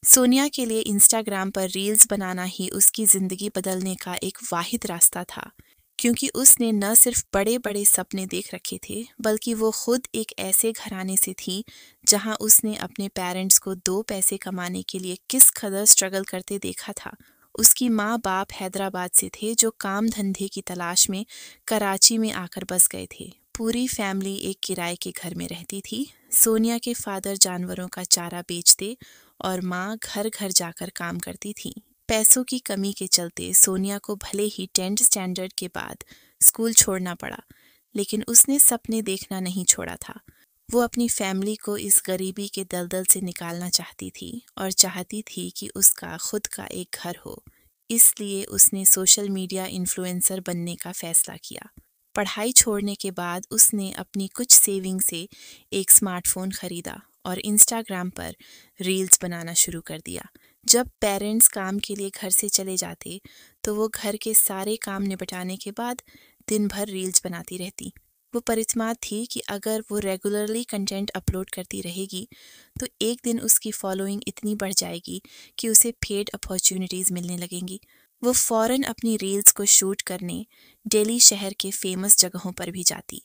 सोनिया के लिए इंस्टाग्राम पर रील्स बनाना ही उसकी ज़िंदगी बदलने का एक वाहिद रास्ता था, क्योंकि उसने न सिर्फ बड़े बड़े सपने देख रखे थे, बल्कि वो खुद एक ऐसे घराने से थी जहां उसने अपने पेरेंट्स को दो पैसे कमाने के लिए किस कदर स्ट्रगल करते देखा था। उसकी माँ बाप हैदराबाद से थे जो काम धंधे की तलाश में कराची में आकर बस गए थे। पूरी फैमिली एक किराए के घर में रहती थी। सोनिया के फादर जानवरों का चारा बेचते और माँ घर घर जाकर काम करती थी। पैसों की कमी के चलते सोनिया को भले ही 10th स्टैंडर्ड के बाद स्कूल छोड़ना पड़ा, लेकिन उसने सपने देखना नहीं छोड़ा था। वो अपनी फैमिली को इस गरीबी के दलदल से निकालना चाहती थी और चाहती थी कि उसका खुद का एक घर हो। इसलिए उसने सोशल मीडिया इन्फ्लुएंसर बनने का फैसला किया। पढ़ाई छोड़ने के बाद उसने अपनी कुछ सेविंग से एक स्मार्टफोन खरीदा और इंस्टाग्राम पर रील्स बनाना शुरू कर दिया। जब पेरेंट्स काम के लिए घर से चले जाते तो वो घर के सारे काम निपटाने के बाद दिन भर रील्स बनाती रहती। वो परिस्माद थी कि अगर वो रेगुलरली कंटेंट अपलोड करती रहेगी तो एक दिन उसकी फॉलोइंग इतनी बढ़ जाएगी कि उसे पेड अपॉर्चुनिटीज़ मिलने लगेंगी। वो फ़ौरन अपनी रील्स को शूट करने दिल्ली शहर के फेमस जगहों पर भी जाती।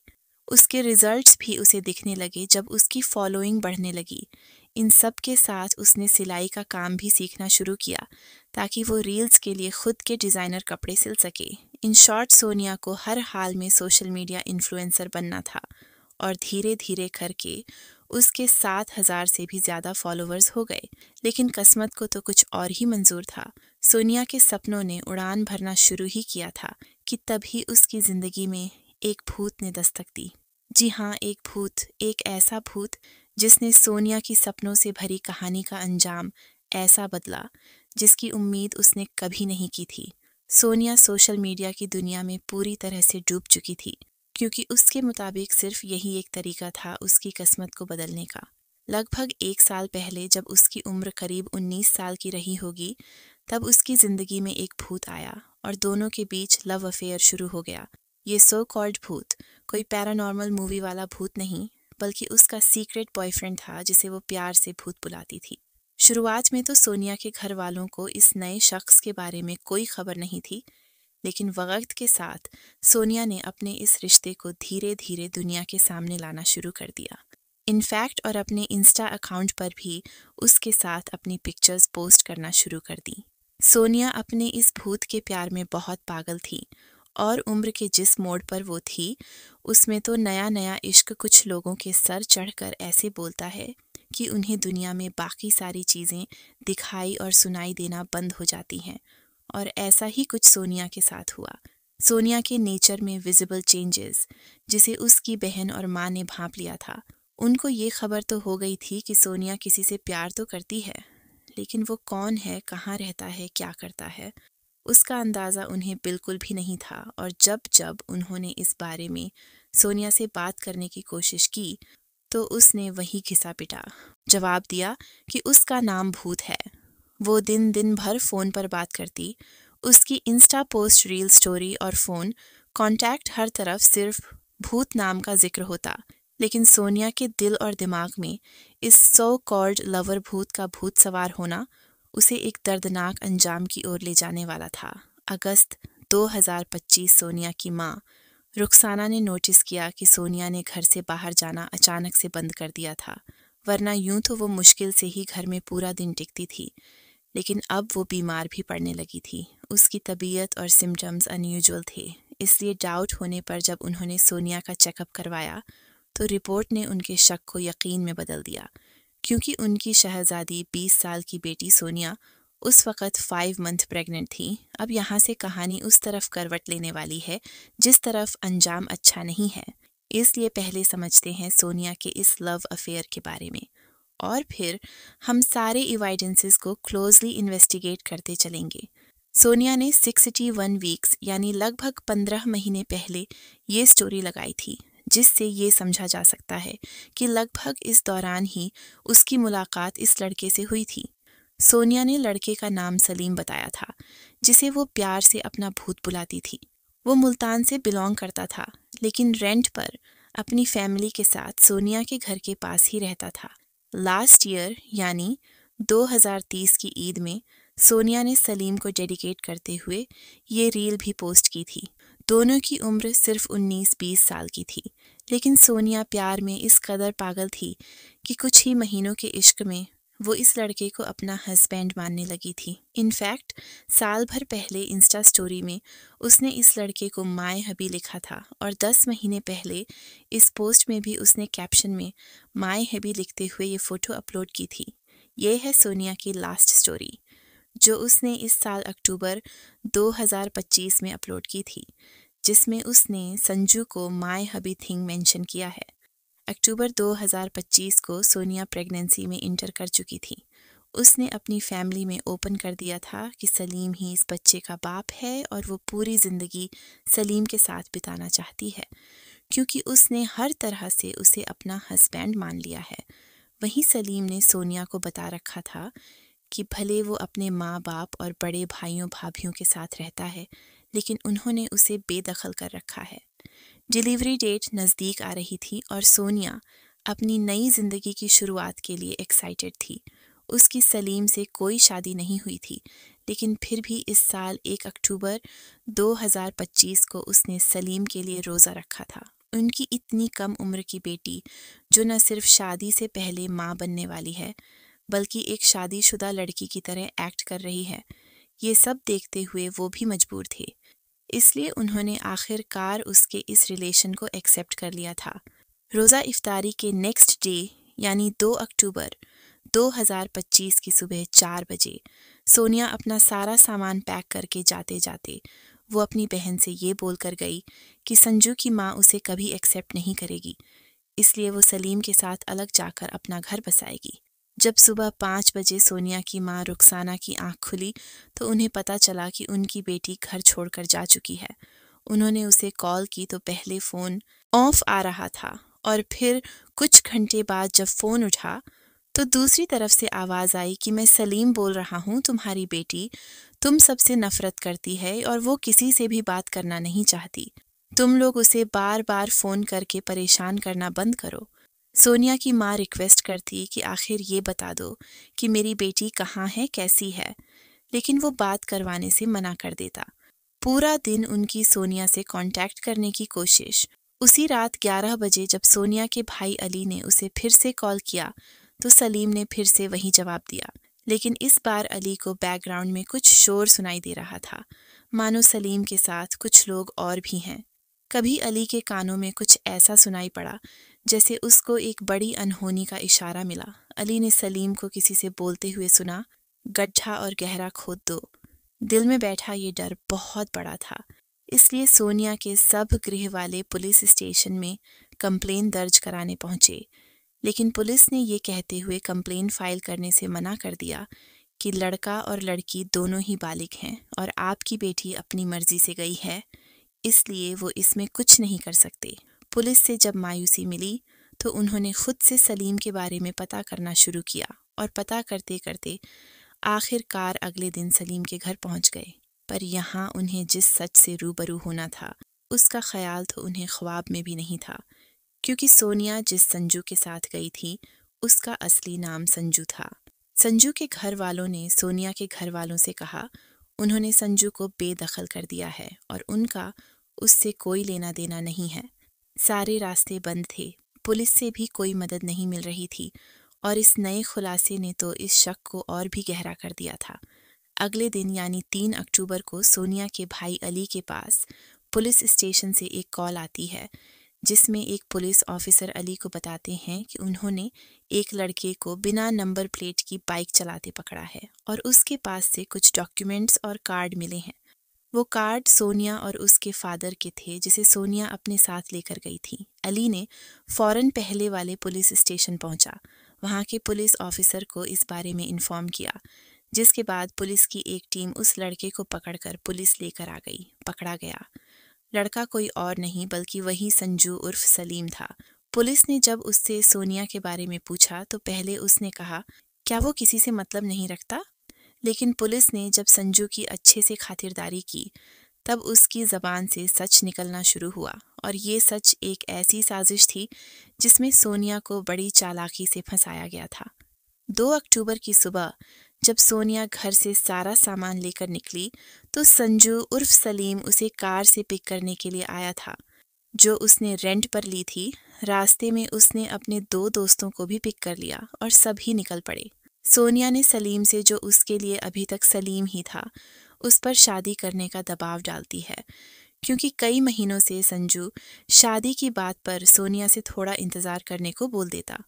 उसके रिजल्ट्स भी उसे दिखने लगे जब उसकी फॉलोइंग बढ़ने लगी। इन सब के साथ उसने सिलाई का काम भी सीखना शुरू किया ताकि वो रील्स के लिए खुद के डिज़ाइनर कपड़े सिल सके। इन शॉर्ट सोनिया को हर हाल में सोशल मीडिया इन्फ्लुएंसर बनना था और धीरे धीरे करके उसके 7,000 से भी ज़्यादा फॉलोअर्स हो गए। लेकिन किस्मत को तो कुछ और ही मंजूर था। सोनिया के सपनों ने उड़ान भरना शुरू ही किया था कि तभी उसकी ज़िंदगी में एक भूत ने दस्तक दी। जी हाँ, एक भूत, एक ऐसा भूत जिसने सोनिया की सपनों से भरी कहानी का अंजाम ऐसा बदला जिसकी उम्मीद उसने कभी नहीं की थी। सोनिया सोशल मीडिया की दुनिया में पूरी तरह से डूब चुकी थी, क्योंकि उसके मुताबिक सिर्फ यही एक तरीका था उसकी किस्मत को बदलने का। लगभग 1 साल पहले जब उसकी उम्र करीब 19 साल की रही होगी, तब उसकी ज़िंदगी में एक भूत आया और दोनों के बीच लव अफेयर शुरू हो गया। ये सो कॉल्ड भूत कोई पैरानॉर्मल मूवी वाला भूत नहीं, बल्कि उसका सीक्रेट बॉयफ्रेंड था जिसे वो प्यार से भूत बुलाती थी। शुरुआत में तो सोनिया के घर वालों को इस नए शख्स के बारे में कोई खबर नहीं थी, लेकिन वक्त के साथ सोनिया ने अपने इस रिश्ते को धीरे धीरे दुनिया के सामने लाना शुरू कर दिया। इनफैक्ट और अपने इंस्टा अकाउंट पर भी उसके साथ अपनी पिक्चर्स पोस्ट करना शुरू कर दी। सोनिया अपने इस भूत के प्यार में बहुत पागल थी और उम्र के जिस मोड़ पर वो थी उसमें तो नया नया इश्क कुछ लोगों के सर चढ़कर ऐसे बोलता है कि उन्हें दुनिया में बाकी सारी चीज़ें दिखाई और सुनाई देना बंद हो जाती हैं। और ऐसा ही कुछ सोनिया के साथ हुआ। सोनिया के नेचर में विजिबल चेंजेस जिसे उसकी बहन और माँ ने भांप लिया था। उनको ये खबर तो हो गई थी कि सोनिया किसी से प्यार तो करती है, लेकिन वो कौन है, कहाँ रहता है, क्या करता है, उसका अंदाज़ा उन्हें बिल्कुल भी नहीं था। और जब जब उन्होंने इस बारे में सोनिया से बात करने की कोशिश की तो उसने वही घिसा पिटा जवाब दिया कि उसका नाम भूत है। वो दिन दिन भर फ़ोन पर बात करती, उसकी इंस्टा पोस्ट, रील स्टोरी और फ़ोन कॉन्टैक्ट हर तरफ सिर्फ भूत नाम का जिक्र होता। लेकिन सोनिया के दिल और दिमाग में इस सो कॉल्ड लवर भूत का भूत सवार होना उसे एक दर्दनाक अंजाम की ओर ले जाने वाला था। अगस्त 2025 सोनिया की माँ रुखसाना ने नोटिस किया कि सोनिया ने घर से बाहर जाना अचानक से बंद कर दिया था, वरना यूं तो वो मुश्किल से ही घर में पूरा दिन टिकती थी। लेकिन अब वो बीमार भी पड़ने लगी थी। उसकी तबीयत और सिम्टम्स अनयूजुअल थे, इसलिए डाउट होने पर जब उन्होंने सोनिया का चेकअप करवाया तो रिपोर्ट ने उनके शक को यकीन में बदल दिया, क्योंकि उनकी शहजादी 20 साल की बेटी सोनिया उस वक़्त 5 मंथ प्रेग्नेंट थी। अब यहाँ से कहानी उस तरफ करवट लेने वाली है जिस तरफ अंजाम अच्छा नहीं है। इसलिए पहले समझते हैं सोनिया के इस लव अफेयर के बारे में, और फिर हम सारे एविडेंसेस को क्लोजली इन्वेस्टिगेट करते चलेंगे। सोनिया ने 61 वीक्स यानी लगभग 15 महीने पहले ये स्टोरी लगाई थी, जिससे ये समझा जा सकता है कि लगभग इस दौरान ही उसकी मुलाकात इस लड़के से हुई थी। सोनिया ने लड़के का नाम सलीम बताया था, जिसे वो प्यार से अपना भूत बुलाती थी। वो मुल्तान से बिलोंग करता था, लेकिन रेंट पर अपनी फैमिली के साथ सोनिया के घर के पास ही रहता था। लास्ट ईयर यानी 2030 की ईद में सोनिया ने सलीम को डेडिकेट करते हुए ये रील भी पोस्ट की थी। दोनों की उम्र सिर्फ 19-20 साल की थी, लेकिन सोनिया प्यार में इस कदर पागल थी कि कुछ ही महीनों के इश्क में वो इस लड़के को अपना हस्बैंड मानने लगी थी। इनफैक्ट साल भर पहले इंस्टा स्टोरी में उसने इस लड़के को माय हबी लिखा था और 10 महीने पहले इस पोस्ट में भी उसने कैप्शन में माय हबी लिखते हुए ये फोटो अपलोड की थी। ये है सोनिया की लास्ट स्टोरी, जो उसने इस साल अक्टूबर 2025 में अपलोड की थी, जिसमें उसने संजू को माय हबी थिंग मेंशन किया है। अक्टूबर 2025 को सोनिया प्रेगनेंसी में इंटर कर चुकी थी। उसने अपनी फैमिली में ओपन कर दिया था कि सलीम ही इस बच्चे का बाप है और वो पूरी ज़िंदगी सलीम के साथ बिताना चाहती है, क्योंकि उसने हर तरह से उसे अपना हस्बैंड मान लिया है। वहीं सलीम ने सोनिया को बता रखा था कि भले वो अपने माँ बाप और बड़े भाइयों भाभियों के साथ रहता है, लेकिन उन्होंने उसे बेदखल कर रखा है। डिलीवरी डेट नज़दीक आ रही थी और सोनिया अपनी नई ज़िंदगी की शुरुआत के लिए एक्साइटेड थी। उसकी सलीम से कोई शादी नहीं हुई थी, लेकिन फिर भी इस साल 1 अक्टूबर 2025 को उसने सलीम के लिए रोज़ा रखा था। उनकी इतनी कम उम्र की बेटी, जो न सिर्फ शादी से पहले माँ बनने वाली है, बल्कि एक शादीशुदा लड़की की तरह एक्ट कर रही है, ये सब देखते हुए वो भी मजबूर थे। इसलिए उन्होंने आखिरकार उसके इस रिलेशन को एक्सेप्ट कर लिया था। रोज़ा इफ्तारी के नेक्स्ट डे यानी 2 अक्टूबर 2025 की सुबह 4 बजे सोनिया अपना सारा सामान पैक करके जाते जाते वो अपनी बहन से ये बोलकर गई कि संजू की माँ उसे कभी एक्सेप्ट नहीं करेगी, इसलिए वो सलीम के साथ अलग जाकर अपना घर बसाएगी। जब सुबह 5 बजे सोनिया की माँ रुखसाना की आंख खुली तो उन्हें पता चला कि उनकी बेटी घर छोड़कर जा चुकी है। उन्होंने उसे कॉल की तो पहले फ़ोन ऑफ आ रहा था और फिर कुछ घंटे बाद जब फ़ोन उठा तो दूसरी तरफ से आवाज़ आई कि मैं सलीम बोल रहा हूँ, तुम्हारी बेटी तुम सबसे नफ़रत करती है और वो किसी से भी बात करना नहीं चाहती। तुम लोग उसे बार बार फ़ोन करके परेशान करना बंद करो। सोनिया की माँ रिक्वेस्ट करती कि आखिर ये बता दो कि मेरी बेटी कहाँ है, कैसी है, लेकिन वो बात करवाने से मना कर देता। पूरा दिन उनकी सोनिया से कांटेक्ट करने की कोशिश। उसी रात 11 बजे जब सोनिया के भाई अली ने उसे फिर से कॉल किया तो सलीम ने फिर से वही जवाब दिया, लेकिन इस बार अली को बैकग्राउंड में कुछ शोर सुनाई दे रहा था, मानो सलीम के साथ कुछ लोग और भी हैं। कभी अली के कानों में कुछ ऐसा सुनाई पड़ा जैसे उसको एक बड़ी अनहोनी का इशारा मिला। अली ने सलीम को किसी से बोलते हुए सुना, गड्ढा और गहरा खोद दो। दिल में बैठा ये डर बहुत बड़ा था, इसलिए सोनिया के सब गृह वाले पुलिस स्टेशन में कंप्लेन दर्ज कराने पहुंचे, लेकिन पुलिस ने ये कहते हुए कंप्लेन फाइल करने से मना कर दिया कि लड़का और लड़की दोनों ही बालिग हैं और आपकी बेटी अपनी मर्जी से गई है, इसलिए वो इसमें कुछ नहीं कर सकते। पुलिस से जब मायूसी मिली तो उन्होंने खुद से सलीम के बारे में पता करना शुरू किया और पता करते करते आखिरकार अगले दिन सलीम के घर पहुंच गए। पर यहाँ उन्हें जिस सच से रूबरू होना था उसका ख्याल तो उन्हें ख्वाब में भी नहीं था, क्योंकि सोनिया जिस संजू के साथ गई थी उसका असली नाम संजू था। संजू के घर वालों ने सोनिया के घर वालों से कहा उन्होंने संजू को बेदखल कर दिया है और उनका उससे कोई लेना देना नहीं है। सारे रास्ते बंद थे, पुलिस से भी कोई मदद नहीं मिल रही थी और इस नए खुलासे ने तो इस शक को और भी गहरा कर दिया था। अगले दिन यानी 3 अक्टूबर को सोनिया के भाई अली के पास पुलिस स्टेशन से एक कॉल आती है, जिसमें एक पुलिस ऑफिसर अली को बताते हैं कि उन्होंने एक लड़के को बिना नंबर प्लेट की बाइक चलाते पकड़ा है और उसके पास से कुछ डॉक्यूमेंट्स और कार्ड मिले हैं। वो कार्ड सोनिया और उसके फादर के थे, जिसे सोनिया अपने साथ लेकर गई थी। अली ने फौरन पहले वाले पुलिस स्टेशन पहुंचा, वहां के पुलिस ऑफिसर को इस बारे में इन्फॉर्म किया, जिसके बाद पुलिस की एक टीम उस लड़के को पकड़कर पुलिस लेकर आ गई। पकड़ा गया लड़का कोई और नहीं बल्कि वही संजू उर्फ सलीम था। पुलिस ने जब उससे सोनिया के बारे में पूछा तो पहले उसने कहा क्या वो किसी से मतलब नहीं रखता, लेकिन पुलिस ने जब संजू की अच्छे से खातिरदारी की तब उसकी ज़बान से सच निकलना शुरू हुआ और ये सच एक ऐसी साजिश थी जिसमें सोनिया को बड़ी चालाकी से फंसाया गया था। 2 अक्टूबर की सुबह जब सोनिया घर से सारा सामान लेकर निकली तो संजू उर्फ सलीम उसे कार से पिक करने के लिए आया था, जो उसने रेंट पर ली थी। रास्ते में उसने अपने 2 दोस्तों को भी पिक कर लिया और सभी निकल पड़े। सोनिया ने सलीम से, जो उसके लिए अभी तक सलीम ही था, उस पर शादी करने का दबाव डालती है, क्योंकि कई महीनों से संजू शादी की बात पर सोनिया से थोड़ा इंतजार करने को बोल देता।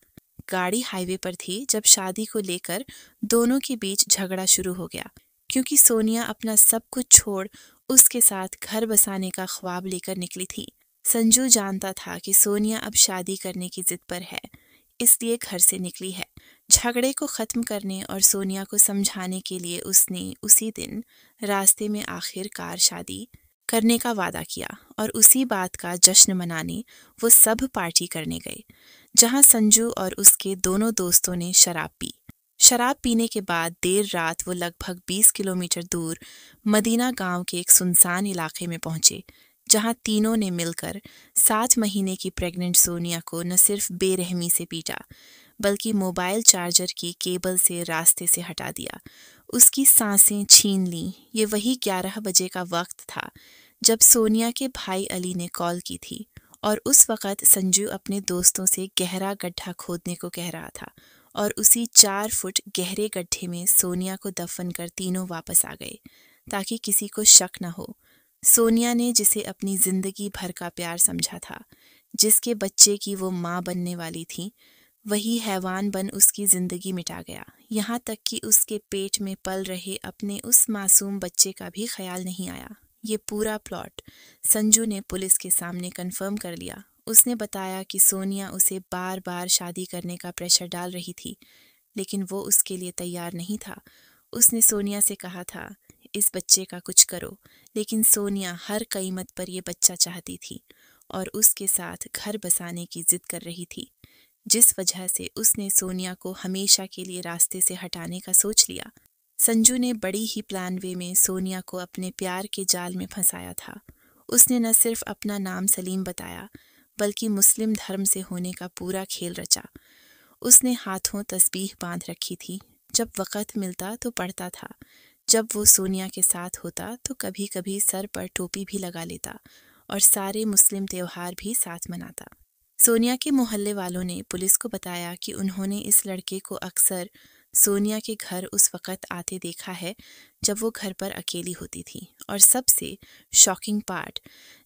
गाड़ी हाईवे पर थी जब शादी को लेकर दोनों के बीच झगड़ा शुरू हो गया, क्योंकि सोनिया अपना सब कुछ छोड़ उसके साथ घर बसाने का ख्वाब लेकर निकली थी। संजू जानता था कि सोनिया अब शादी करने की जिद पर है, इसलिए घर से निकली है। झगड़े को खत्म करने और सोनिया को समझाने के लिए उसने उसी दिन रास्ते में आखिरकार शादी करने का वादा किया और उसी बात का जश्न मनाने वो सब पार्टी करने गए, जहां संजू और उसके दोनों दोस्तों ने शराब पी। शराब पीने के बाद देर रात वो लगभग 20 किलोमीटर दूर मदीना गांव के एक सुनसान इलाके में पहुंचे, जहां तीनों ने मिलकर 7 महीने की प्रेग्नेंट सोनिया को न सिर्फ बेरहमी से पीटा, बल्कि मोबाइल चार्जर की केबल से रास्ते से हटा दिया, उसकी सांसें छीन ली। ये वही 11 बजे का वक्त था जब सोनिया के भाई अली ने कॉल की थी, और उस वक़्त संजू अपने दोस्तों से गहरा गड्ढा खोदने को कह रहा था, और उसी 4 फुट गहरे गड्ढे में सोनिया को दफन कर तीनों वापस आ गए, ताकि किसी को शक न हो। सोनिया ने जिसे अपनी जिंदगी भर का प्यार समझा था, जिसके बच्चे की वो माँ बनने वाली थी, वही हैवान बन उसकी जिंदगी मिटा गया। यहाँ तक कि उसके पेट में पल रहे अपने उस मासूम बच्चे का भी ख्याल नहीं आया। ये पूरा प्लॉट संजू ने पुलिस के सामने कंफर्म कर लिया। उसने बताया कि सोनिया उसे बार बार शादी करने का प्रेशर डाल रही थी, लेकिन वो उसके लिए तैयार नहीं था। उसने सोनिया से कहा था, इस बच्चे का कुछ करो, लेकिन सोनिया हर कीमत पर ये बच्चा चाहती थी और उसके साथ घर बसाने की जिद कर रही थी, जिस वजह से उसने सोनिया को हमेशा के लिए रास्ते से हटाने का सोच लिया। संजू ने बड़ी ही प्लान वे में सोनिया को अपने प्यार के जाल में फंसाया था। उसने न सिर्फ अपना नाम सलीम बताया, बल्कि मुस्लिम धर्म से होने का पूरा खेल रचा। उसने हाथों तस्बीह बांध रखी थी, जब वक़्त मिलता तो पढ़ता था, जब वो सोनिया के साथ होता तो कभी कभी सर पर टोपी भी लगा लेता और सारे मुस्लिम त्योहार भी साथ मनाता। सोनिया के मोहल्ले वालों ने पुलिस को बताया कि उन्होंने इस लड़के को अक्सर सोनिया के घर उस वक़्त आते देखा है जब वो घर पर अकेली होती थी। और सबसे शॉकिंग पार्ट,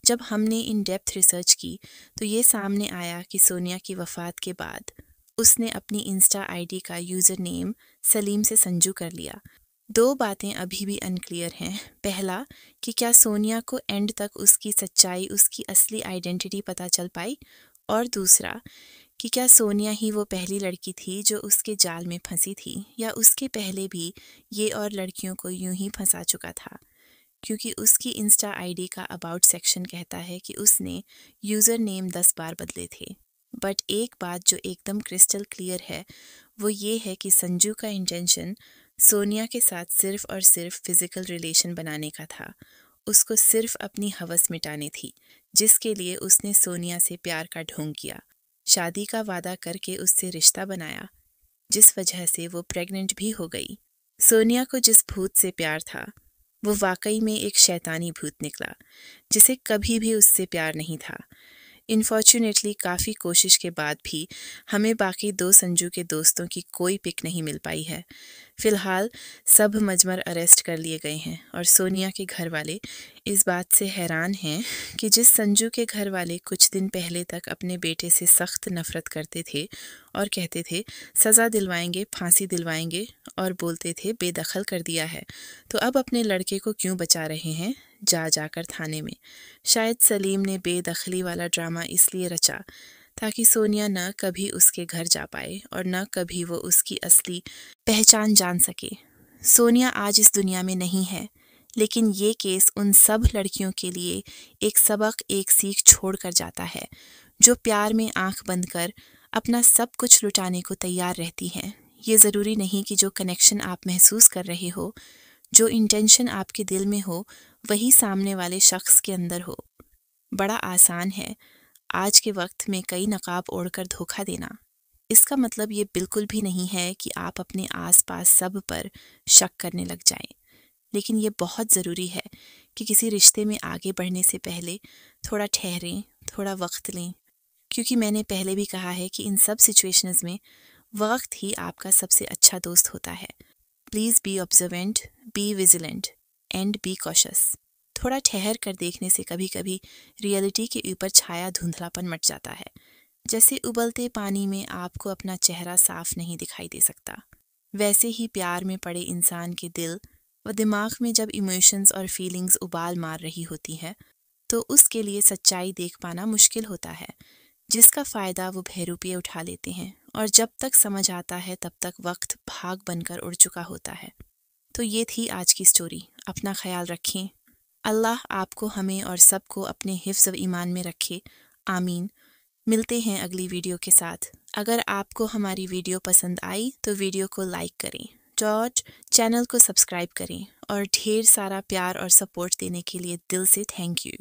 जब हमने इन डेप्थ रिसर्च की तो ये सामने आया कि सोनिया की वफ़ात के बाद उसने अपनी इंस्टा आईडी का यूज़र नेम सलीम से संजू कर लिया। 2 बातें अभी भी अनक्लियर हैं। पहला, कि क्या सोनिया को एंड तक उसकी सच्चाई, उसकी असली आइडेंटिटी पता चल पाई, और दूसरा कि क्या सोनिया ही वो पहली लड़की थी जो उसके जाल में फंसी थी, या उसके पहले भी ये और लड़कियों को यूं ही फंसा चुका था। क्योंकि उसकी इंस्टा आईडी का अबाउट सेक्शन कहता है कि उसने यूज़र नेम 10 बार बदले थे। बट एक बात जो एकदम क्रिस्टल क्लियर है वो ये है कि संजू का इंटेंशन सोनिया के साथ सिर्फ और सिर्फ फिजिकल रिलेशन बनाने का था। उसको सिर्फ अपनी हवस मिटानी थी, जिसके लिए उसने सोनिया से प्यार का ढोंग किया, शादी का वादा करके उससे रिश्ता बनाया, जिस वजह से वो प्रेग्नेंट भी हो गई। सोनिया को जिस भूत से प्यार था वो वाकई में एक शैतानी भूत निकला, जिसे कभी भी उससे प्यार नहीं था। इनफॉर्चुनेटली काफ़ी कोशिश के बाद भी हमें बाकी 2 संजू के दोस्तों की कोई पिक नहीं मिल पाई है। फ़िलहाल सब मजमर अरेस्ट कर लिए गए हैं और सोनिया के घर वाले इस बात से हैरान हैं कि जिस संजू के घर वाले कुछ दिन पहले तक अपने बेटे से सख्त नफ़रत करते थे और कहते थे सज़ा दिलवाएंगे, फांसी दिलवाएंगे, और बोलते थे बेदखल कर दिया है, तो अब अपने लड़के को क्यों बचा रहे हैं जाकर थाने में। शायद सलीम ने बेदखली वाला ड्रामा इसलिए रचा ताकि सोनिया न कभी उसके घर जा पाए और न कभी वो उसकी असली पहचान जान सके। सोनिया आज इस दुनिया में नहीं है, लेकिन ये केस उन सब लड़कियों के लिए एक सबक, एक सीख छोड़ कर जाता है, जो प्यार में आंख बंद कर अपना सब कुछ लुटाने को तैयार रहती हैं। ये ज़रूरी नहीं कि जो कनेक्शन आप महसूस कर रहे हो, जो इंटेंशन आपके दिल में हो, वही सामने वाले शख्स के अंदर हो। बड़ा आसान है आज के वक्त में कई नकाब ओढ़कर धोखा देना, इसका मतलब ये बिल्कुल भी नहीं है कि आप अपने आसपास सब पर शक करने लग जाएं, लेकिन ये बहुत ज़रूरी है कि किसी रिश्ते में आगे बढ़ने से पहले थोड़ा ठहरें, थोड़ा वक्त लें, क्योंकि मैंने पहले भी कहा है कि इन सब सिचुएशंस में वक्त ही आपका सबसे अच्छा दोस्त होता है। Please be observant, be vigilant and be cautious. थोड़ा ठहर कर देखने से कभी कभी रियलिटी के ऊपर छाया धुंधलापन मट जाता है। जैसे उबलते पानी में आपको अपना चेहरा साफ नहीं दिखाई दे सकता, वैसे ही प्यार में पड़े इंसान के दिल व दिमाग में जब इमोशंस और फीलिंग्स उबाल मार रही होती है, तो उसके लिए सच्चाई देख पाना मुश्किल होता है, जिसका फ़ायदा वो बहरूपिये उठा लेते हैं और जब तक समझ आता है तब तक वक्त भाग बनकर उड़ चुका होता है। तो ये थी आज की स्टोरी। अपना ख्याल रखें। अल्लाह आपको, हमें और सबको अपने हिफ्ज़ व ईमान में रखे। आमीन। मिलते हैं अगली वीडियो के साथ। अगर आपको हमारी वीडियो पसंद आई तो वीडियो को लाइक करें, जॉर्ज चैनल को सब्सक्राइब करें और ढेर सारा प्यार और सपोर्ट देने के लिए दिल से थैंक यू।